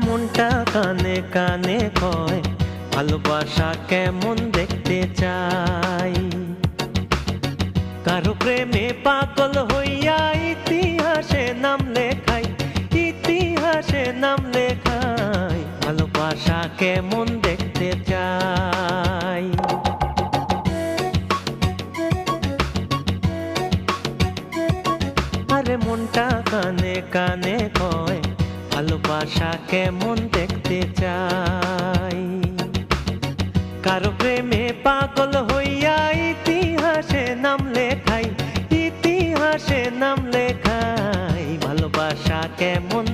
মনটা কানে কানে কয় ভালোবাসা কেমন দেখতে চাই। কারো প্রেমে পাগল হইয়া ইতিহাসে নাম লেখাই, ইতিহাসে নাম লেখাই, ভালোবাসা কেমন দেখতে চাই। আরে মনটা কানে কানে কয় ভালোবাসা কেমন দেখতে চাই। কারো প্রেমে পাগল হইয়া ইতিহাসে নাম লেখাই, ইতিহাসে নাম লেখাই, ভালোবাসা কেমন